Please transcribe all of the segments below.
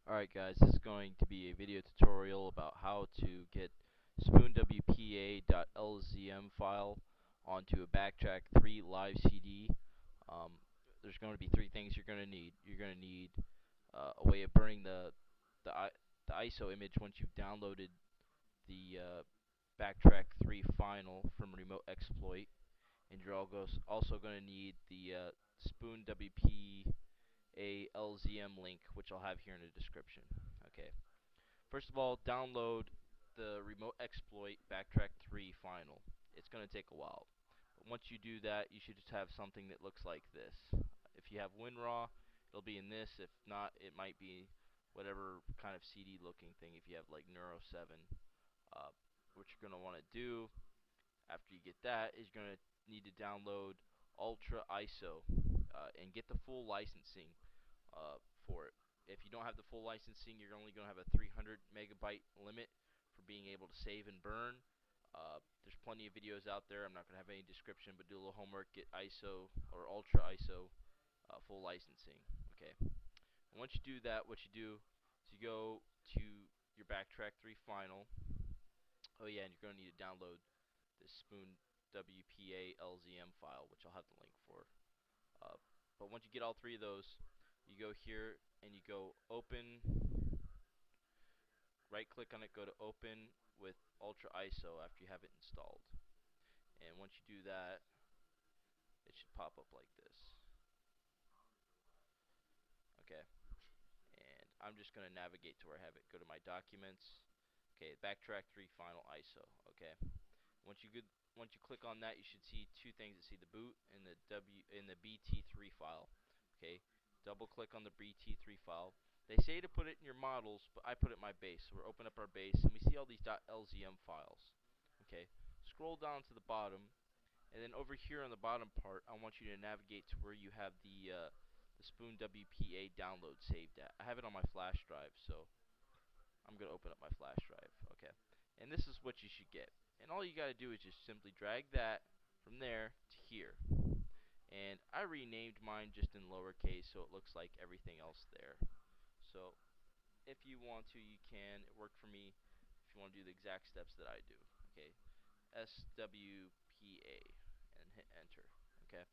Alright guys, this is going to be a video tutorial about how to get spoonwpa.lzm file onto a Backtrack 3 live CD. There's going to be three things you're going to need. You're going to need a way of burning the, I, the ISO image once you've downloaded the Backtrack 3 final from Remote Exploit, and you're also going to need the spoonwpa LZM link, which I'll have here in the description. Okay. First of all, download the remote exploit backtrack 3 final. It's going to take a while. But once you do that, you should just have something that looks like this. If you have WinRAR, it'll be in this. If not, it might be whatever kind of CD looking thing. If you have like Neuro 7, what you're going to want to do after you get that is you're going to need to download Ultra ISO and get the full licensing for it. If you don't have the full licensing, you're only going to have a 300 megabyte limit for being able to save and burn. There's plenty of videos out there. I'm not going to have any description, but do a little homework. Get ISO or Ultra ISO full licensing. Okay. And once you do that, what you do is you go to your Backtrack 3 final. Oh yeah, and you're going to need to download this Spoon WPA LZM file, which I'll have the link for. But once you get all three of those, you go here and you go open, right click on it, go to open with Ultra ISO after you have it installed. And once you do that, it should pop up like this. Okay. And I'm just going to navigate to where I have it. Go to my documents. Okay, Backtrack 3 final ISO. Okay. Once you click on that, you should see two things. You see the boot and the BT3 file. Okay. Double click on the BT3 file. They say to put it in your models, but I put it in my base. So we're open up our base and we see all these .lzm files. Okay. Scroll down to the bottom, and then over here on the bottom part, I want you to navigate to where you have the spoonwpa download saved at. I have it on my flash drive, so I'm going to open up my flash drive. Okay. And this is what you should get. And all you got to do is just simply drag that from there to here. And I renamed mine just in lowercase so it looks like everything else there. So if you want to, you can. It worked for me if you want to do the exact steps that I do. Okay. SWPA and hit enter. Okay.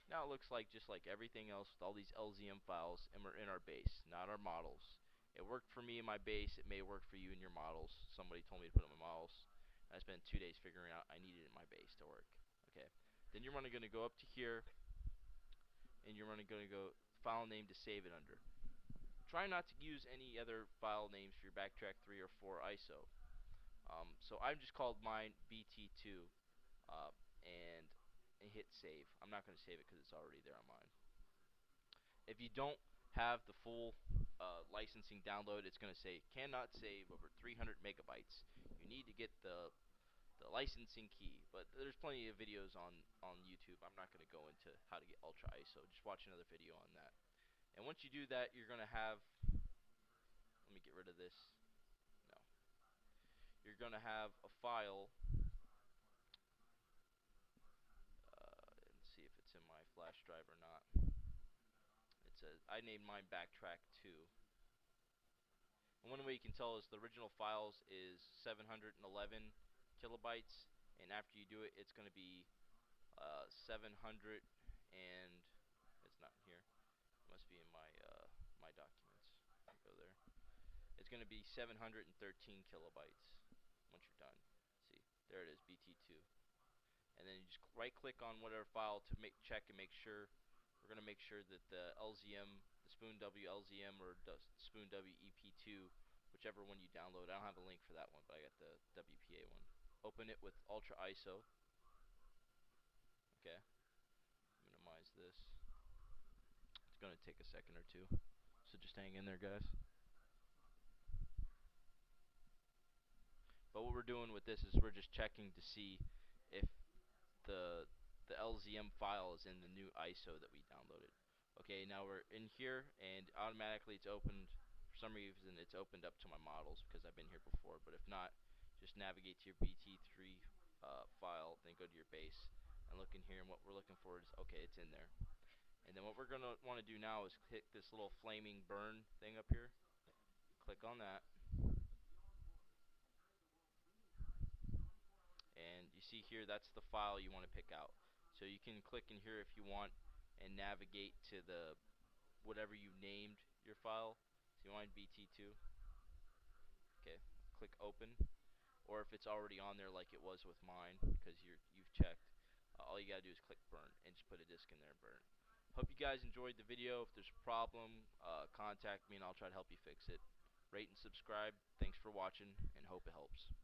Now it looks like just like everything else with all these LZM files, and we're in our base, not our models. It worked for me in my base. It may work for you in your models. Somebody told me to put it in my models. I spent 2 days figuring out I needed it in my base to work. Okay. Then you're going to go up to here, and you're going to go file name to save it under. Try not to use any other file names for your Backtrack 3 or 4 ISO. So I've just called mine BT2 and hit save. I'm not going to save it because it's already there on mine. If you don't have the full licensing download, it's going to say cannot save over 300 megabytes. You need to get the licensing key, but there's plenty of videos on YouTube. I'm not going to go into how to get Ultra ISO. Just watch another video on that. And once you do that, you're going to have, let me get rid of this. No. You're going to have a file, and see if it's in my flash drive or not. It says, I named mine Backtrack 2. And one way you can tell is the original files is 711 kilobytes, and after you do it, it's going to be 700, and it's not in here. It must be in my documents. Go there. It's going to be 713 kilobytes once you're done. See, there it is, BT2. And then you just right-click on whatever file to check and make sure. We're going to make sure that the LZM, the SpoonW LZM or the SpoonW EP2, whichever one you download. I don't have a link for that one, but I got the WPA one. Open it with Ultra ISO. Okay. Minimize this. It's going to take a second or two, so just hang in there, guys. But what we're doing with this is we're just checking to see if the LZM file is in the new ISO that we downloaded. Okay, now we're in here, and automatically it's opened. For some reason, it's opened up to my models because I've been here before. But if not, just navigate to your BT3 file, then go to your base and look in here. And what we're looking for is okay, it's in there. And then what we're gonna want to do now is hit this little flaming burn thing up here. Click on that, and you see here that's the file you want to pick out. So you can click in here if you want and navigate to the whatever you named your file. So you want BT2. Okay, click open. Or if it's already on there like it was with mine, because you've checked, all you gotta do is click burn and just put a disk in there and burn. Hope you guys enjoyed the video. If there's a problem, contact me and I'll try to help you fix it. Rate and subscribe. Thanks for watching, and hope it helps.